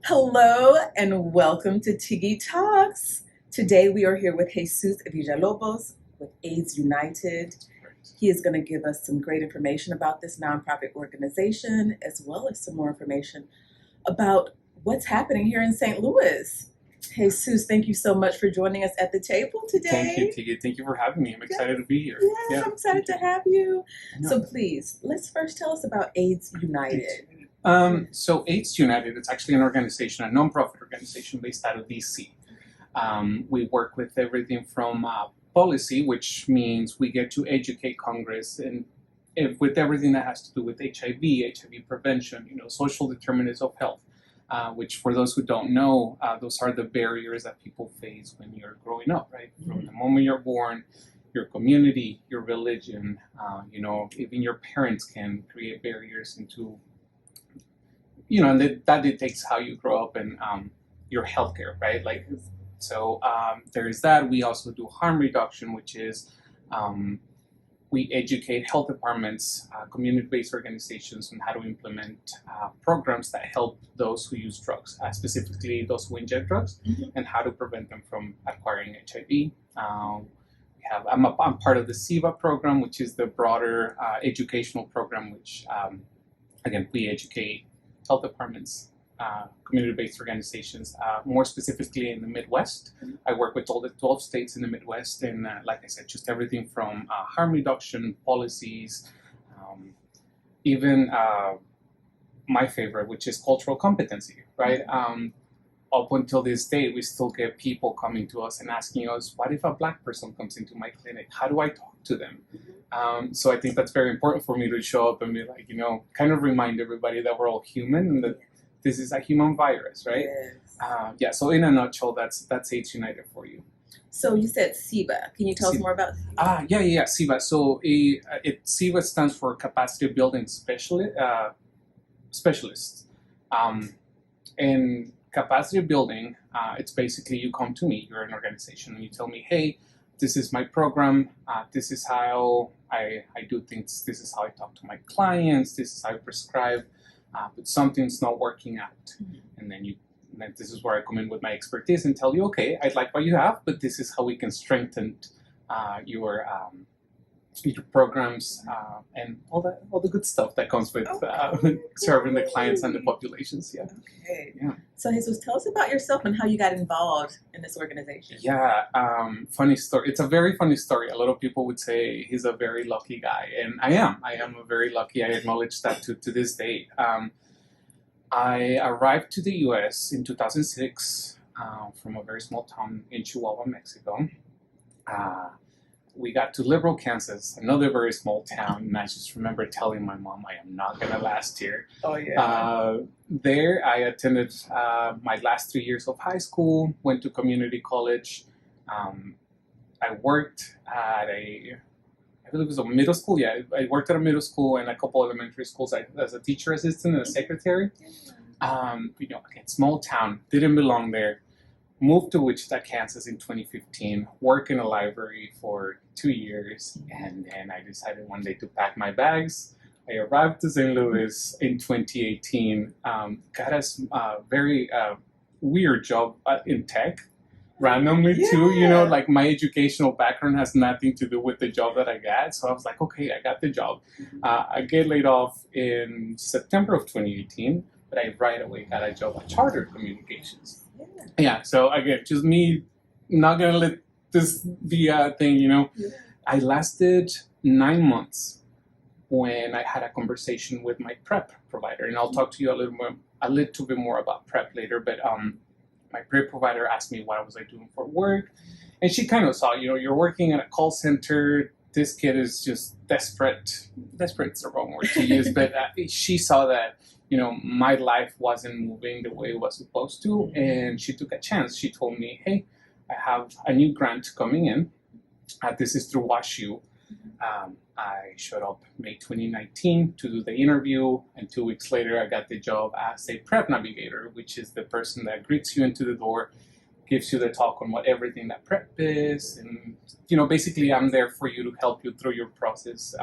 Hello and welcome to Tiggy Talks. Today we are here with Jesús Villalobos with AIDS United. He is going to give us some great information about this nonprofit organization as well as some more information about what's happening here in St. Louis. Jesús, thank you so much for joining us at the table today. Thank you, Tiggy. Thank you for having me. I'm excited to be here. Yes, I'm excited to have you. So please, let's first tell us about AIDS United. So AIDS United, it's actually an organization, a nonprofit organization based out of DC. We work with everything from policy, which means we get to educate Congress and with everything that has to do with HIV prevention, social determinants of health, which for those who don't know, those are the barriers that people face when you're growing up, right? From the moment you're born, your community, your religion, even your parents can create barriers into and that dictates how you grow up and your healthcare, right? So there's that. We also do harm reduction, which is we educate health departments, community-based organizations on how to implement programs that help those who use drugs, specifically those who inject drugs, and how to prevent them from acquiring HIV. I'm part of the CBA program, which is the broader educational program, which again, we educate health departments, community-based organizations, more specifically in the Midwest. I work with all the 12 states in the Midwest, and like I said, just everything from harm reduction policies, even my favorite, which is cultural competency, right? Up until this day, we still get people coming to us and asking us, what if a Black person comes into my clinic? How do I talk to them? So I think that's very important for me to show up and be like, kind of remind everybody that we're all human and that this is a human virus, right? Yes. So in a nutshell, that's AIDS United for you. So you said CBA. Can you tell us more about CBA? Yeah, CBA. So CBA stands for Capacity Building Specialist. And capacity building, it's basically you come to me, you're an organization, and you tell me, hey, this is my program, this is how I do things, this is how I talk to my clients, this is how I prescribe, but something's not working out. And then this is where I come in with my expertise and tell you, okay, I like what you have, but this is how we can strengthen your programs and all the good stuff that comes with serving the clients and the populations. Okay. So Jesus, tell us about yourself and how you got involved in this organization. Funny story. It's a very funny story. A lot of people would say he's a very lucky guy, and I am a very lucky. I acknowledge that to this day. I arrived to the U.S. in 2006 from a very small town in Chihuahua, Mexico. We got to Liberal, Kansas, another very small town, and I just remember telling my mom, I am not going to last here. Oh, yeah. There, I attended my last 3 years of high school, went to community college. I worked at I believe it was a middle school. Yeah, I worked at a middle school and a couple elementary schools as a teacher assistant and a secretary. Again, small town, didn't belong there. Moved to Wichita, Kansas in 2015, worked in a library for 2 years, and then I decided one day to pack my bags. I arrived to St. Louis in 2018, got a very weird job in tech, randomly too. Like my educational background has nothing to do with the job that I got, so I was like, okay, I got the job. I get laid off in September of 2018, but I right away got a job at Charter Communications. So again, just me not gonna let this be a thing, I lasted 9 months when I had a conversation with my PrEP provider, and I'll talk to you a little bit more about PrEP later, but my PrEP provider asked me what was I doing for work, and she kind of saw, you're working at a call center, this kid is just desperate's the wrong word to use, but she saw that my life wasn't moving the way it was supposed to, and she took a chance. She told me, hey, I have a new grant coming in. This is through WashU. I showed up May 2019 to do the interview, and 2 weeks later, I got the job as a PrEP navigator, which is the person that greets you into the door, gives you the talk on what everything that PrEP is, and basically I'm there for you to help you through your process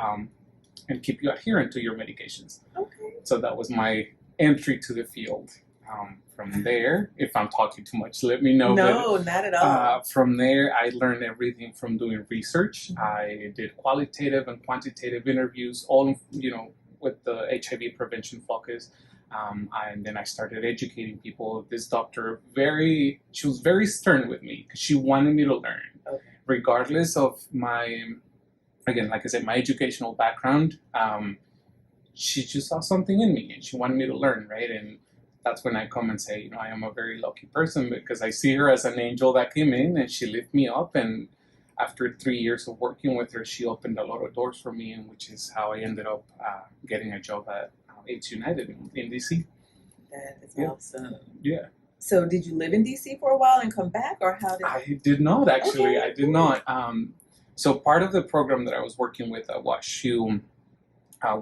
and keep you adherent to your medications. Okay. So that was my entry to the field. From there, if I'm talking too much, let me know. No, not at all. From there, I learned everything from doing research. I did qualitative and quantitative interviews, all with the HIV prevention focus. And then I started educating people. This doctor, she was very stern with me because she wanted me to learn, regardless of again, like I said, my educational background. She just saw something in me and she wanted me to learn, right? And that's when I come and say, I am a very lucky person because I see her as an angel that came in and she lifted me up. And after 3 years of working with her, she opened a lot of doors for me, and which is how I ended up getting a job at AIDS United in DC. That is awesome. Yeah. So did you live in DC for a while and come back, or how did? I did not actually. Okay, I did not. So part of the program that I was working with at WashU,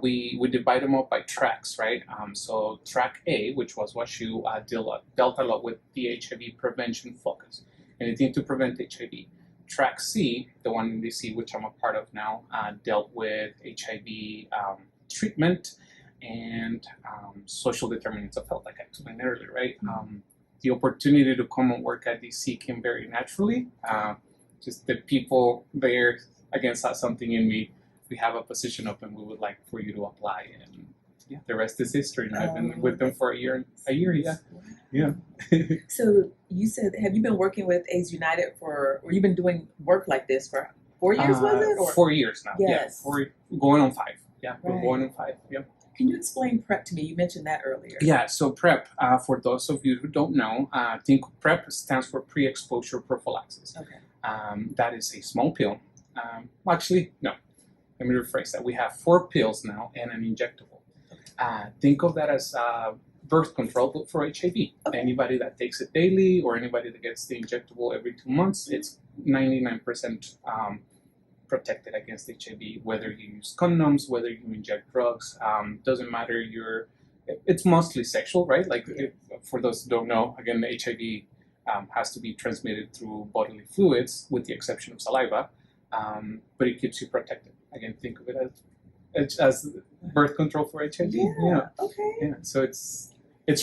we divide them up by tracks, right? So track A, which was WashU, dealt a lot with the HIV prevention focus, anything to prevent HIV. Track C, the one in DC, which I'm a part of now, dealt with HIV treatment and social determinants of health, like I explained earlier, right? The opportunity to come and work at DC came very naturally. Just the people there, again, saw something in me. We have a position open, we would like for you to apply. And yeah, the rest is history. And I've been with them for a year, yeah. So you said, have you been working with AIDS United or you've been doing work like this for 4 years, was it? Or? 4 years now, yes. Yeah. Going on 5. Yeah, right. We're going on 5, yeah. Can you explain PrEP to me? You mentioned that earlier. Yeah, so PrEP, for those of you who don't know, think PrEP stands for pre-exposure prophylaxis. Okay. That is a small pill. Actually, no. Let me rephrase that. We have 4 pills now and an injectable. Think of that as birth control, but for HIV. Okay. Anybody that takes it daily or anybody that gets the injectable every 2 months, it's 99% protected against HIV, whether you use condoms, whether you inject drugs, doesn't matter. It's mostly sexual, right? For those who don't know, again, HIV has to be transmitted through bodily fluids, with the exception of saliva, but it keeps you protected. Again, think of it as birth control for HIV. Yeah. Okay. Yeah. So it's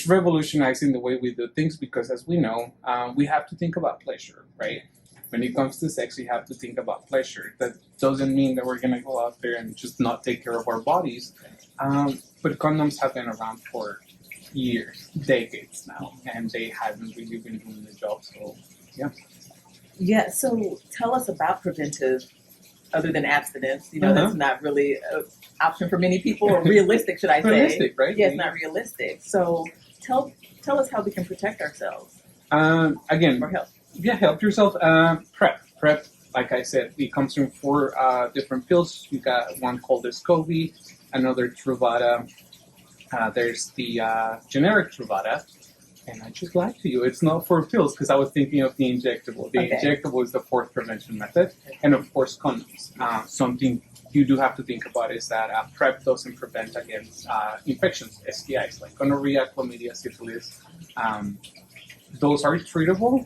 revolutionizing the way we do things because, as we know, we have to think about pleasure, right? When it comes to sex, we have to think about pleasure. That doesn't mean that we're going to go out there and just not take care of our bodies. But condoms have been around for years, decades now, and they haven't really been doing the job. So, yeah. Yeah, so tell us about preventive, other than abstinence. That's not really an option for many people, or realistic, should I say. Realistic, right? Yeah, it's not realistic. So tell us how we can protect ourselves. Again, for health. Yeah, help yourself. PrEP, like I said, it comes in 4 different pills. You got one called Descovy, another Truvada. There's the generic Truvada. And I just lied to you. It's not 4 pills because I was thinking of the injectable. The injectable is the 4th prevention method. And of course, condoms. Something you do have to think about is that PrEP doesn't prevent against infections, STIs, like gonorrhea, chlamydia, syphilis. Those are treatable,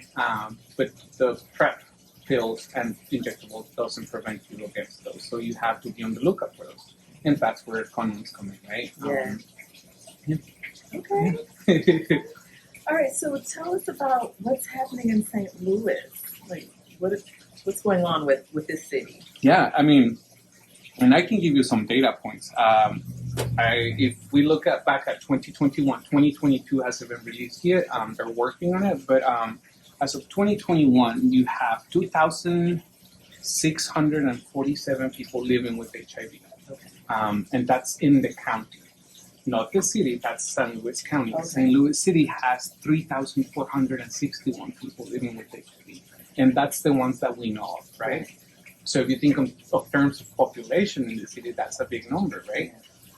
but the PrEP pills and injectables doesn't prevent you against those. So you have to be on the lookout for those. And that's where condoms come in, right? Yeah. Okay. All right, so tell us about what's happening in St. Louis. What's going on with this city? Yeah, I mean, and I can give you some data points. If we look back at 2021, 2022 hasn't been released yet. They're working on it, but as of 2021, you have 2,647 people living with HIV, and that's in the county. Not the city, that's St. Louis County. Okay. St. Louis City has 3,461 people living with HIV. And that's the ones that we know of, right? So if you think of terms of population in the city, that's a big number, right?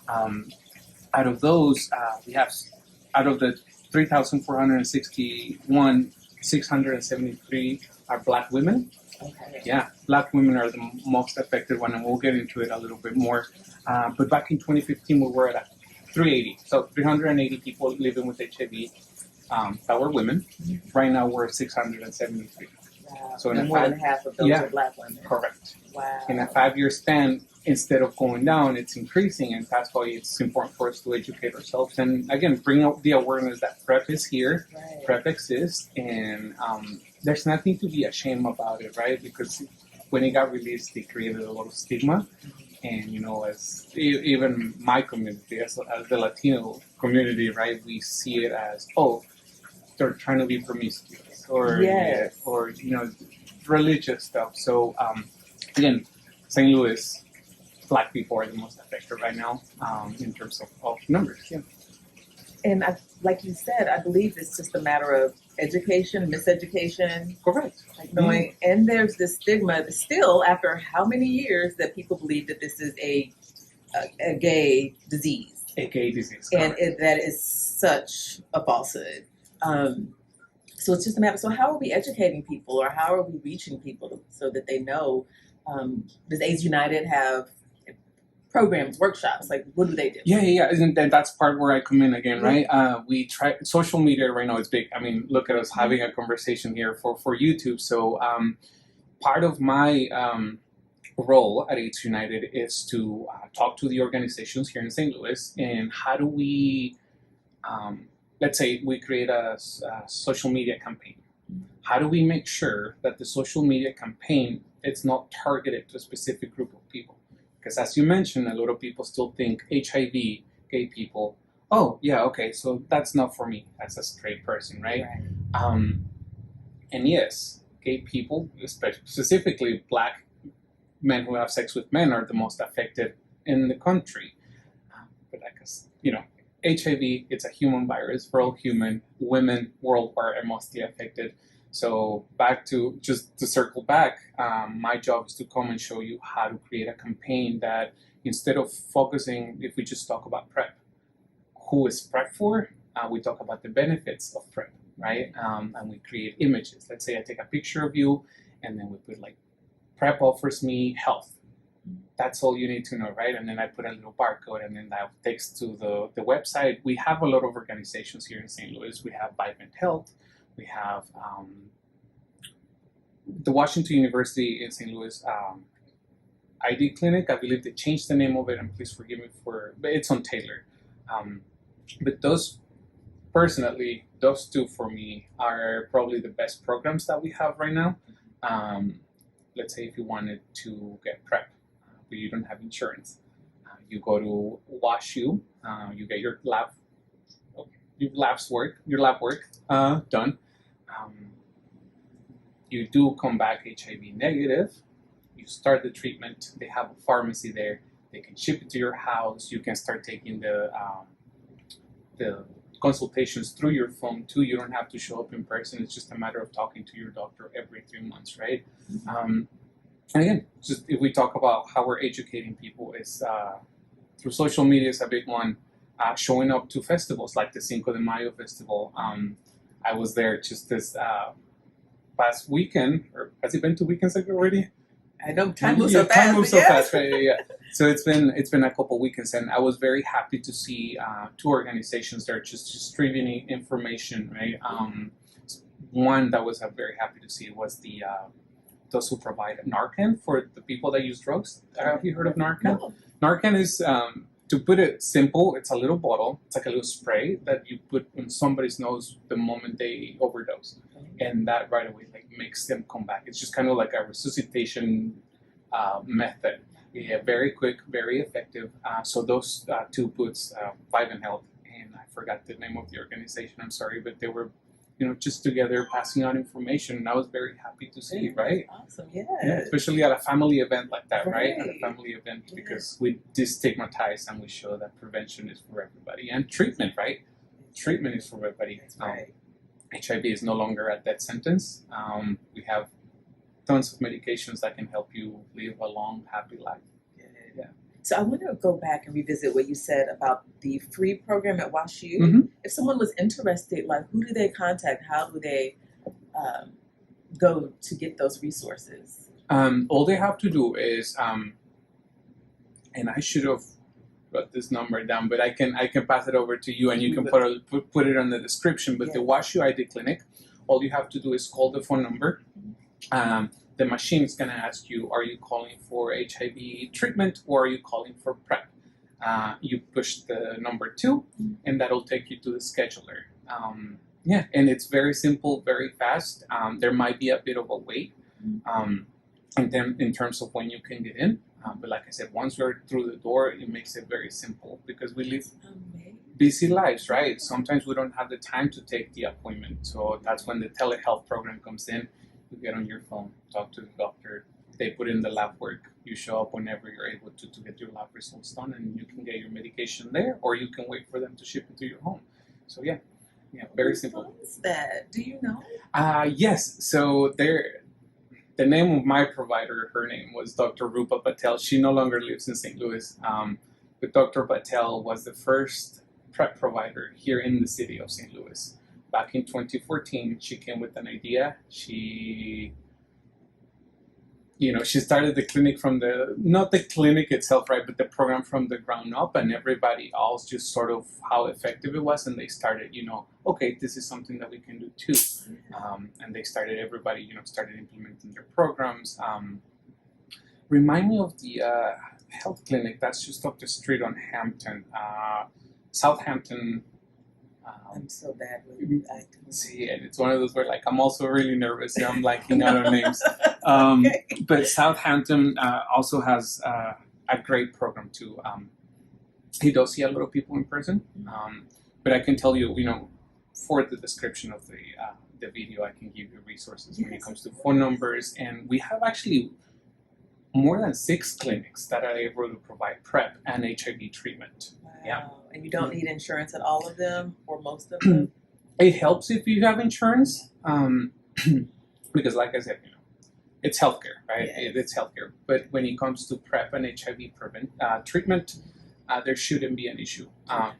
Out of those, out of the 3,461, 673 are Black women. Okay. Yeah, Black women are the most affected one, and we'll get into it a little bit more. But back in 2015, we were at 380. So 380 people living with HIV that were women. Right now we're 673. Wow. So more than half of those are Black women. Correct. Wow. In a 5-year span, instead of going down, it's increasing, and that's why it's important for us to educate ourselves and again bring out the awareness that PrEP is here, Right. PrEP exists, and there's nothing to be ashamed about it, right? Because when it got released, it created a lot of stigma, and as even my community, as the Latino community, right, we see it as they're trying to be promiscuous or Yes. or religious stuff. So again, St. Louis, Black people are the most affected right now in terms of numbers. Yeah. And like you said, I believe it's just a matter of education, miseducation, Correct. like knowing. And there's this stigma that still, after how many years, that people believe that this is a gay disease, A gay disease. and that is such a falsehood. So it's just a matter. So how are we educating people, or how are we reaching people so that they know? Does AIDS United have programs, workshops? Like, what do they do? Yeah. Isn't that's part where I come in again, right? We try social media right now is big. I mean, look at us having a conversation here for YouTube. So part of my role at AIDS United is to talk to the organizations here in St. Louis, and how do we, let's say we create a social media campaign. How do we make sure that the social media campaign it's not targeted to a specific group of people? Because as you mentioned, a lot of people still think HIV, gay people, oh, yeah, okay, so that's not for me as a straight person, right? And yes, gay people, specifically Black men who have sex with men, are the most affected in the country. But because, HIV, it's a human virus. We're all human. Women worldwide are mostly affected. So just to circle back, my job is to come and show you how to create a campaign that instead of focusing, if we just talk about PrEP, who is PrEP for? We talk about the benefits of PrEP, right? And we create images. Let's say I take a picture of you, and then we put like, PrEP offers me health. That's all you need to know, right? And then I put a little barcode, and then that takes to the website. We have a lot of organizations here in St. Louis. We have Vibrant Health. We have the Washington University in St. Louis ID Clinic. I believe they changed the name of it, and please forgive me but it's on Taylor. But those two for me are probably the best programs that we have right now. Let's say if you wanted to get PrEP, but you don't have insurance, you go to WashU, you get your lab work done. You do come back HIV negative. You start the treatment. They have a pharmacy there. They can ship it to your house. You can start taking the consultations through your phone too. You don't have to show up in person. It's just a matter of talking to your doctor every 3 months, right? And again, just if we talk about how we're educating people, is through social media is a big one. Showing up to festivals like the Cinco de Mayo festival. I was there just this past weekend, or has it been 2 weekends ago already? I know time moves so fast. Time moves so fast, right? Yeah. So it's been a couple weekends, and I was very happy to see two organizations there just distributing information, right? One that was very happy to see was the those who provide Narcan for the people that use drugs. Have you heard of Narcan? No. Narcan is, to put it simple, it's a little bottle. It's like a little spray that you put on somebody's nose the moment they overdose, and that right away makes them come back. It's just kind of like a resuscitation method. Yeah, very quick, very effective. So those two puts, Vibrant Health, and I forgot the name of the organization. I'm sorry, but they were, just together passing out information, and I was very happy to see, right? Awesome, yeah. Especially at a family event like that, right? At a family event, because we destigmatize and we show that prevention is for everybody, and treatment, right? Treatment is for everybody. That's right. HIV is no longer a death sentence. We have tons of medications that can help you live a long, happy life. Yeah. So I want to go back and revisit what you said about the free program at WashU. Mm-hmm. If someone was interested, who do they contact? How do they go to get those resources? All they have to do is, and I should have wrote this number down, but I can pass it over to you, and you can put it on the description. But the WashU ID Clinic, all you have to do is call the phone number. the machine is going to ask you, are you calling for HIV treatment or are you calling for PrEP? You push the number 2, and that'll take you to the scheduler. And it's very simple, very fast. There might be a bit of a wait in terms of when you can get in. But like I said, once you're through the door, it makes it very simple because we live busy lives, right? Sometimes we don't have the time to take the appointment. So that's when the telehealth program comes in. You get on your phone, talk to the doctor. They put in the lab work. You show up whenever you're able to get your lab results done, and you can get your medication there, or you can wait for them to ship it to your home. So yeah, very simple. What is that? Do you know? Yes. So the name of my provider, her name was Dr. Rupa Patel. She no longer lives in St. Louis, but Dr. Patel was the first PrEP provider here in the city of St. Louis. Back in 2014, she came with an idea. She started the clinic not the clinic itself, right, but the program from the ground up, and everybody else just sort of how effective it was, and they started, okay, this is something that we can do too. And they started, everybody, started implementing their programs. Remind me of the health clinic that's just up the street on Hampton, Southampton. I'm so bad with See, and it's one of those where I'm also really nervous. So I'm blanking out on names. Okay. But Southampton also has a great program too. He does see a lot of people in person, but I can tell you, for the description of the video, I can give you resources when it comes to phone numbers, and we have actually more than 6 clinics that are able to provide PrEP and HIV treatment. Wow. Yeah. And you don't need insurance at all of them or most of them? It helps if you have insurance, because like I said, it's healthcare, right? Yeah. It's healthcare. But when it comes to PrEP and HIV treatment, there shouldn't be an issue.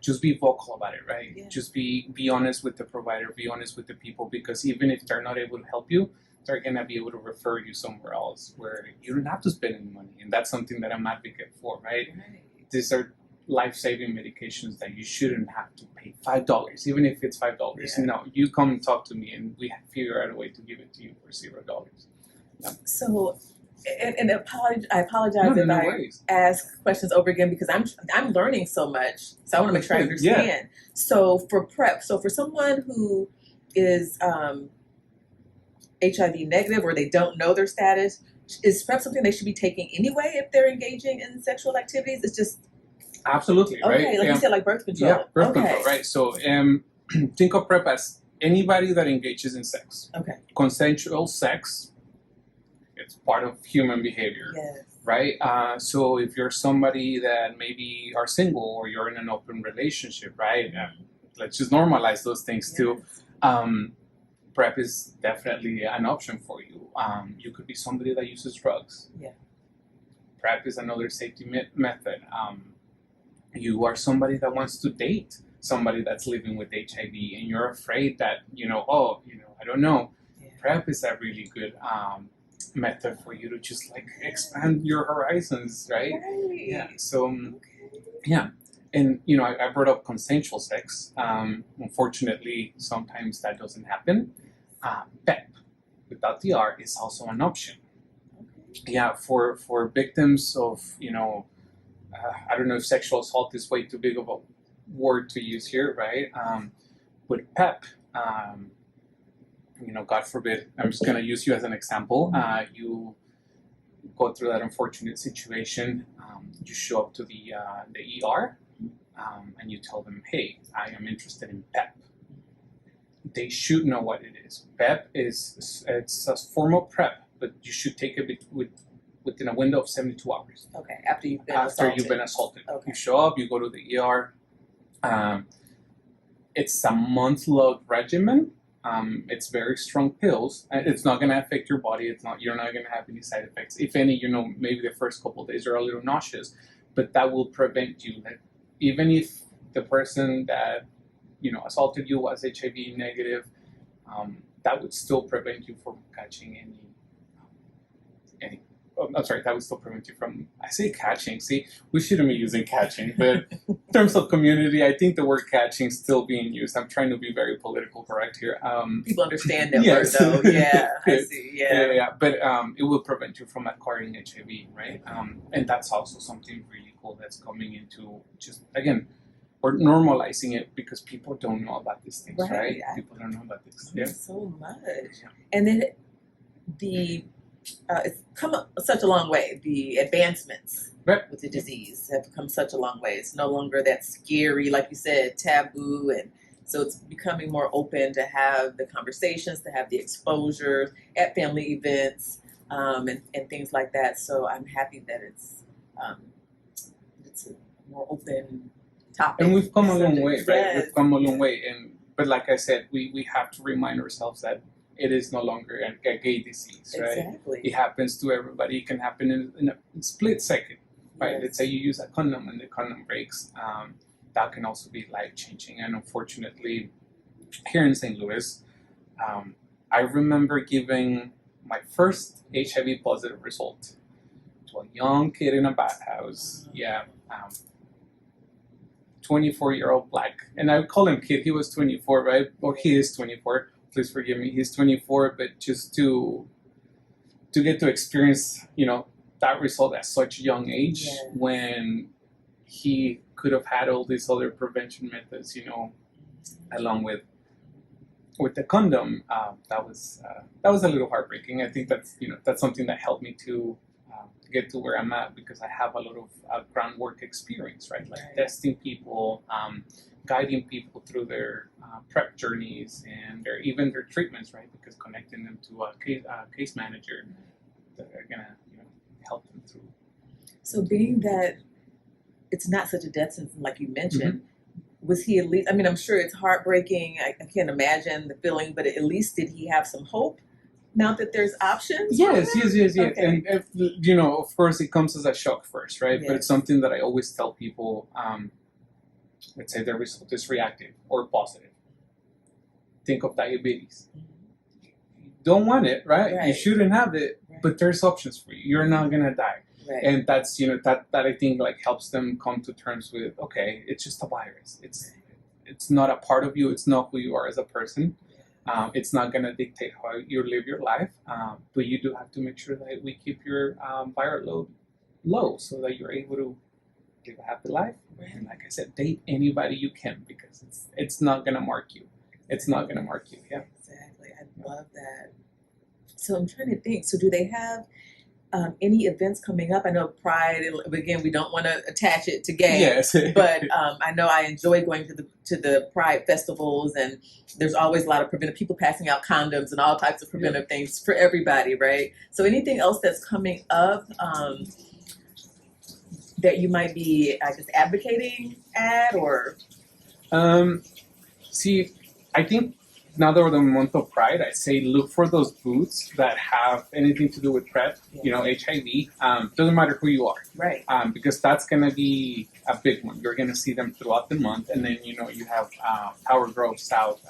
Just be vocal about it, right? Yeah. Just be honest with the provider, be honest with the people, because even if they're not able to help you, they're going to be able to refer you somewhere else where you don't have to spend any money. And that's something that I'm advocate for, right? These are life-saving medications that you shouldn't have to pay $5, even if it's $5. Yeah. No, you come and talk to me, and we figure out a way to give it to you for $0. Yeah. So, and I apologize if No I worries. ask questions over again because I'm learning so much. So I want to make sure I understand. Yeah. So for PrEP, so for someone who is HIV negative or they don't know their status, is PrEP something they should be taking anyway if they're engaging in sexual activities? It's just Absolutely, right? okay, like you said, like birth control. Yeah, birth control, right? So think of PrEP as anybody that engages in sex. Okay. Consensual sex, it's part of human behavior, Yes. right? So if you're somebody that maybe are single or you're in an open relationship, right? Let's just normalize those things too. PrEP is definitely an option for you. You could be somebody that uses drugs. Yeah. PrEP is another safety method. You are somebody that wants to date somebody that's living with HIV, and you're afraid that I don't know. Yeah. PrEP is a really good method for you to just expand your horizons, right? Right. Yeah. So yeah, and I brought up consensual sex. Unfortunately, sometimes that doesn't happen. PEP without the R is also an option. Okay. Yeah, for victims of I don't know if sexual assault is way too big of a word to use here, right? With PEP, God forbid, I'm just going to use you as an example. You go through that unfortunate situation. You show up to the ER, and you tell them, "Hey, I am interested in PEP." They should know what it is. PEP it's a form of PrEP, but you should take it within a window of 72 hours. Okay, after you've been assaulted. Okay. You show up, you go to the ER. It's a month-long regimen. It's very strong pills. It's not going to affect your body. You're not going to have any side effects. If any, maybe the first couple of days are a little nauseous, but that will prevent you. That even if the person that assaulted you was HIV negative, that would still prevent you from catching any I'm sorry, that would still prevent you from, I say catching. See, we shouldn't be using catching, but in terms of community, I think the word catching is still being used. I'm trying to be very political correct here. People understand that yes. word, though. Yeah, I see. Yeah. But it will prevent you from acquiring HIV, right? And that's also something really cool that's coming into just, again, we're normalizing it because people don't know about these things, right? People don't know about this. Yeah. So much. Yeah. And then it's come such a long way. The advancements with the disease have come such a long way. It's no longer that scary, like you said, taboo. And so it's becoming more open to have the conversations, to have the exposure at family events, and things like that. So I'm happy that it's a more open topic. And we've come a long way, right? Yes. We've come a long way. But like I said, we have to remind ourselves that it is no longer a gay disease, right? Exactly. It happens to everybody. It can happen in a split second, right? Yes. Let's say you use a condom and the condom breaks. That can also be life-changing. And unfortunately, here in St. Louis, I remember giving my first HIV positive result to a young kid in a bathhouse. Yeah. 24-year-old black, and I would call him kid. He was 24, right? Or he is 24. Please forgive me. He's 24, but just to get to experience, that result at such a young age, when he could have had all these other prevention methods, along with the condom. That was a little heartbreaking. I think that's something that helped me to get to where I'm at, because I have a lot of groundwork experience, right? Like testing people, guiding people through their prep journeys and even their treatments, right? Because connecting them to a case manager that are gonna help them through. So being that it's not such a death sentence like you mentioned, was he at least? I mean, I'm sure it's heartbreaking. I can't imagine the feeling, but at least did he have some hope? Now that there's options? Yes. Okay. And, of course, it comes as a shock first, right? Yes. But it's something that I always tell people, let's say the result is reactive or positive. Think of diabetes. You don't want it, right? You shouldn't have it, but there's options for you. You're not going to die. Right. And that's, that I think helps them come to terms with, okay, it's just a virus. It's not a part of you. It's not who you are as a person. It's not going to dictate how you live your life, but you do have to make sure that we keep your viral load low so that you're able to live a happy life. And like I said, date anybody you can, because it's not going to mark you. It's not going to mark you. Yeah. Exactly. I love that. So I'm trying to think. So do they have any events coming up? I know Pride, again, we don't want to attach it to gay, yes. But I know I enjoy going to the Pride festivals, and there's always a lot of preventive, people passing out condoms and all types of preventive things for everybody, right? So anything else that's coming up that you might be, I guess, advocating at, or? See, I think now that we're in the month of Pride, I say look for those booths that have anything to do with PrEP, HIV. Doesn't matter who you are, right? Because that's going to be a big one. You're going to see them throughout the month, and then you have Power Grove South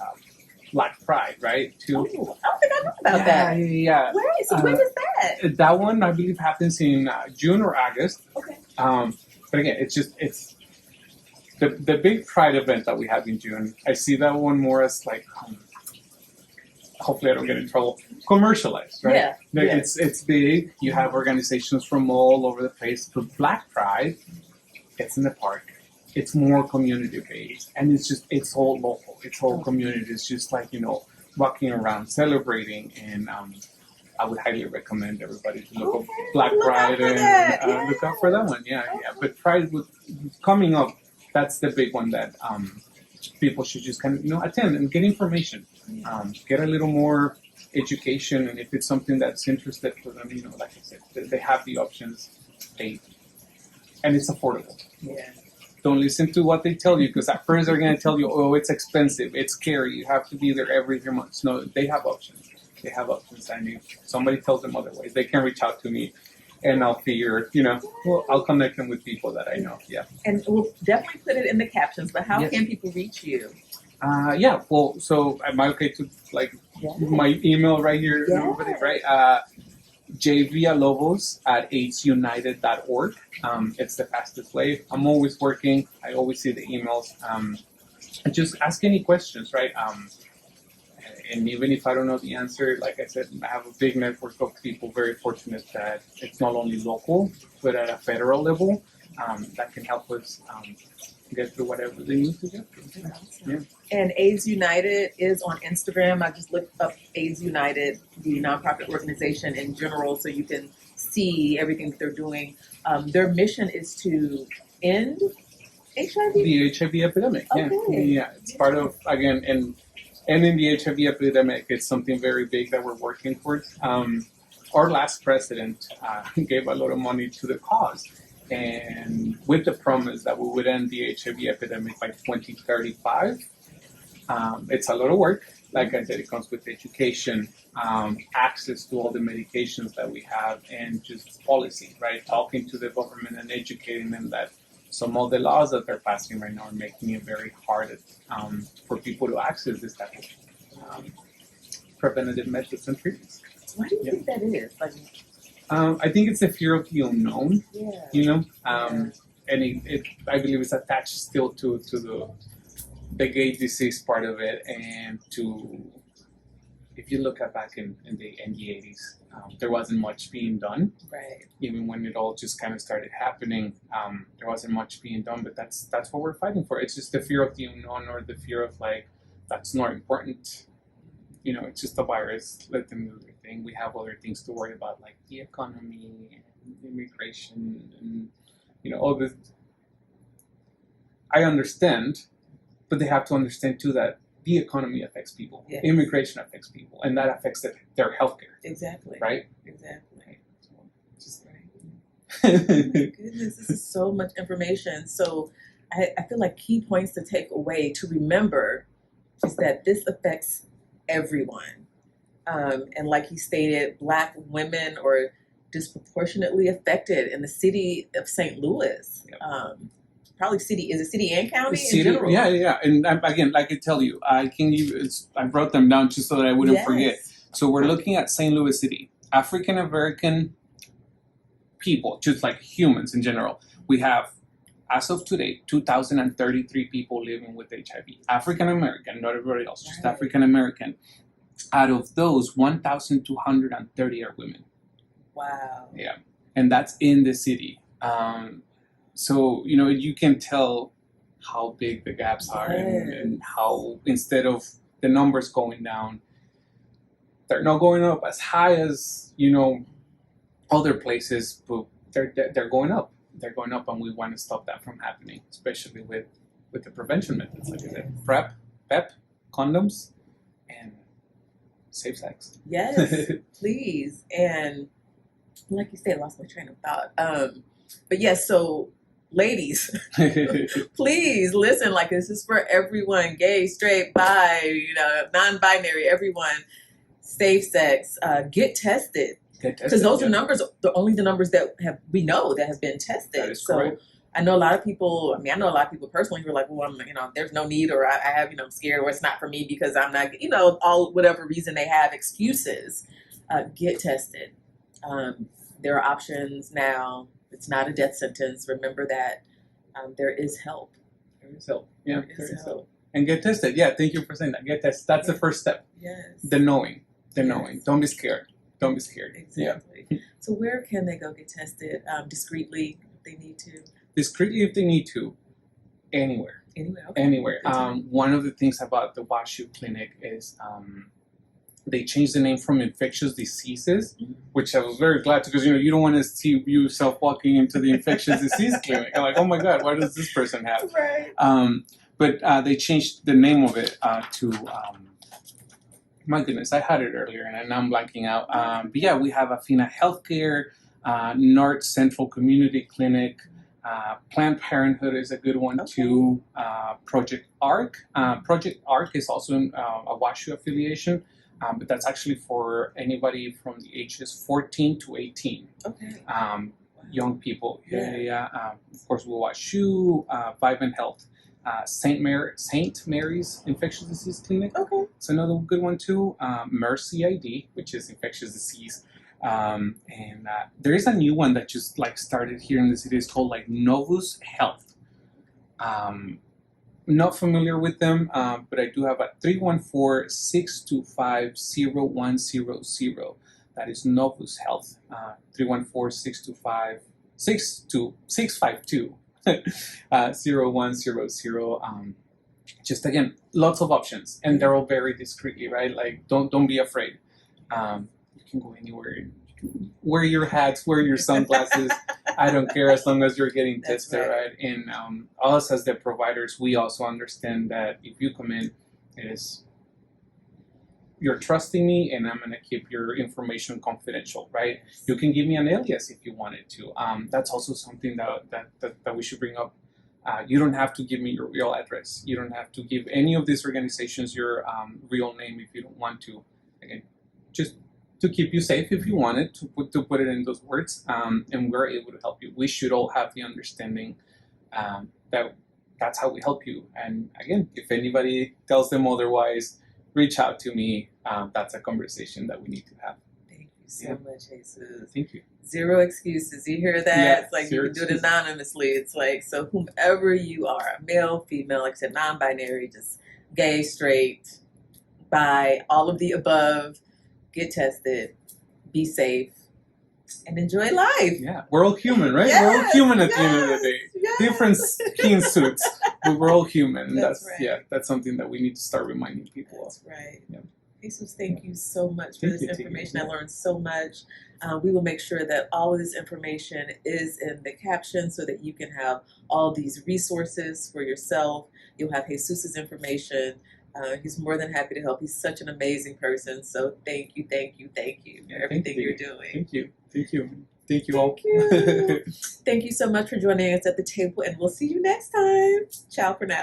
Black Pride, right? I don't think I know about that. Yeah. When is that? That one I believe happens in June or August. Okay. But again, it's the big Pride event that we have in June. I see that one more as hopefully I don't get in trouble, commercialized, right? Yeah. It's big. You have organizations from all over the place. But Black Pride, it's in the park. It's more community-based. And it's all local. It's all community. It's just walking around, celebrating. And I would highly recommend everybody to look up Black Pride and look out for that one. Yeah. But Pride coming up, that's the big one that people should just kind of attend and get information, get a little more education, and if it's something that's interested for them, like I said, they have the options, and it's affordable. Yeah. Don't listen to what they tell you, because at first they're going to tell you, oh, it's expensive, it's scary, you have to be there every 3 months. No, they have options. And if somebody tells them otherwise, they can reach out to me. And I'll figure, I'll connect them with people that I know. Yeah. And we'll definitely put it in the captions, but how can people reach you? Well, so am I okay to my email right here? Yeah. Everybody, right? jvillalobos@aidsunited.org. It's the fastest way. I'm always working. I always see the emails. And just ask any questions, right? And even if I don't know the answer, like I said, I have a big network of people, very fortunate that it's not only local, but at a federal level, that can help us get through whatever they need to get through. Yeah. And AIDS United is on Instagram. I just looked up AIDS United, the nonprofit organization in general, so you can see everything that they're doing. Their mission is to end HIV? The HIV epidemic, yeah. Okay. Yeah, it's part of, again, and in the HIV epidemic, it's something very big that we're working towards. Our last president gave a lot of money to the cause, and with the promise that we would end the HIV epidemic by 2035. It's a lot of work. Like I said, it comes with education, access to all the medications that we have, and just policy, right? Talking to the government and educating them that some of the laws that they're passing right now are making it very hard for people to access this type of preventative methods and treatments. Why do you think that is? Like, I think it's the fear of the unknown, yeah. you know, and it I believe it's attached still to the gay disease part of it, and to, if you look at back in the 80s, there wasn't much being done. Right. Even when it all just kind of started happening, there wasn't much being done, but that's what we're fighting for. It's just the fear of the unknown, or the fear of, like, that's not important. You know, it's just a virus, let them do their thing. We have other things to worry about, like the economy and immigration and, you know, all this. I understand, but they have to understand too that the economy affects people, yes. Immigration affects people, and that affects their healthcare. Exactly. Right? Exactly. Right. So, just right. Oh my goodness, this is so much information. So I feel like key points to take away, to remember, is that this affects everyone. And like he stated, Black women are disproportionately affected in the city of St. Louis. Yep. Probably city, is it city and county city, in general? yeah. And again, like I tell you, I wrote them down just so that I wouldn't Yes. forget. So we're looking at St. Louis City. African American people, just like humans in general, we have, as of today, 2,033 people living with HIV. African American, not everybody else, just Right. African American. Out of those, 1,230 are women. Wow. Yeah, and that's in the city. So, you know, you can tell how big the gaps are, and how, instead of the numbers going down, they're not going up as high as, you know, other places, but they're going up. They're going up, and we want to stop that from happening, especially with the prevention methods, like I said, PrEP, condoms, and safe sex. Yes, please. And like you said, I lost my train of thought. But yes, so ladies, please listen. Like, this is for everyone: gay, straight, bi, you know, non-binary, everyone. Safe sex. Get tested, because those are numbers. Only the numbers that we know that have been tested. That is correct. I know a lot of people. I know a lot of people personally who are like, well, there's no need, or I have, I'm scared, or it's not for me because I'm not, all whatever reason they have, excuses. Get tested. There are options now. It's not a death sentence. Remember that. There is help. There is help. Yeah, there is help. And get tested. Yeah, thank you for saying that. Get tested. That's the first step. Yes. The knowing. Don't be scared. Don't be scared. Exactly. Yeah. So where can they go get tested? Discreetly, if they need to. Discreetly, if they need to. Anywhere. Okay. Anywhere. One of the things about the WashU clinic is they changed the name from infectious diseases, which I was very glad to, because you don't want to see yourself walking into the infectious disease clinic. I'm like, oh my God, what does this person have? Right. But they changed the name of it to, my goodness, I had it earlier and now I'm blanking out. But yeah, we have Afina Healthcare, North Central Community Clinic, Planned Parenthood is a good one too. Project ARC. Project ARC is also a WashU affiliation. But that's actually for anybody from the ages 14 to 18. Okay. Young people. Yeah. Of course, we'll WashU, Vivint Health, St. Mary's Infectious Disease Clinic. Okay. It's another good one too. Mercy ID, which is infectious disease. And there is a new one that just like started here in the city. It's called like Novus Health. Not familiar with them, but I do have a 314-625-0100. That is Novus Health. 314-625-652 0100. Just again, lots of options, and they're all very discreetly, right? Like don't be afraid. You can go anywhere. You can wear your hats, wear your sunglasses. I don't care as long as you're getting That's tested, right? And us as the providers, we also understand that if you come in, you're trusting me, and I'm gonna keep your information confidential, right? You can give me an alias if you wanted to. That's also something that we should bring up. You don't have to give me your real address. You don't have to give any of these organizations your real name if you don't want to. Again, just to keep you safe if you wanted to put it in those words, and we're able to help you. We should all have the understanding that that's how we help you. And again, if anybody tells them otherwise, reach out to me. That's a conversation that we need to have. Thank you so much, Jesus. Thank you. Zero excuses. You hear that? Yeah, It's like you can do it anonymously. It's like, so whomever you are, male, female, like I said, non-binary, just gay, straight, bi, all of the above, get tested, be safe, and enjoy life. Yeah, we're all human, right? Yes, we're all human at the end of the day. Yes. Different skin suits, but we're all human. That's right. That's something that we need to start reminding people of. That's right. Yeah. Jesus, thank you so much for Thank this you, information. Tiggy. I learned so much. We will make sure that all of this information is in the caption so that you can have all these resources for yourself. You'll have Jesus's information. He's more than happy to help. He's such an amazing person. So thank you for everything you're doing. Thank you. Thank you. Thank you all. Thank you. Thank you so much for joining us at the table, and we'll see you next time. Ciao for now.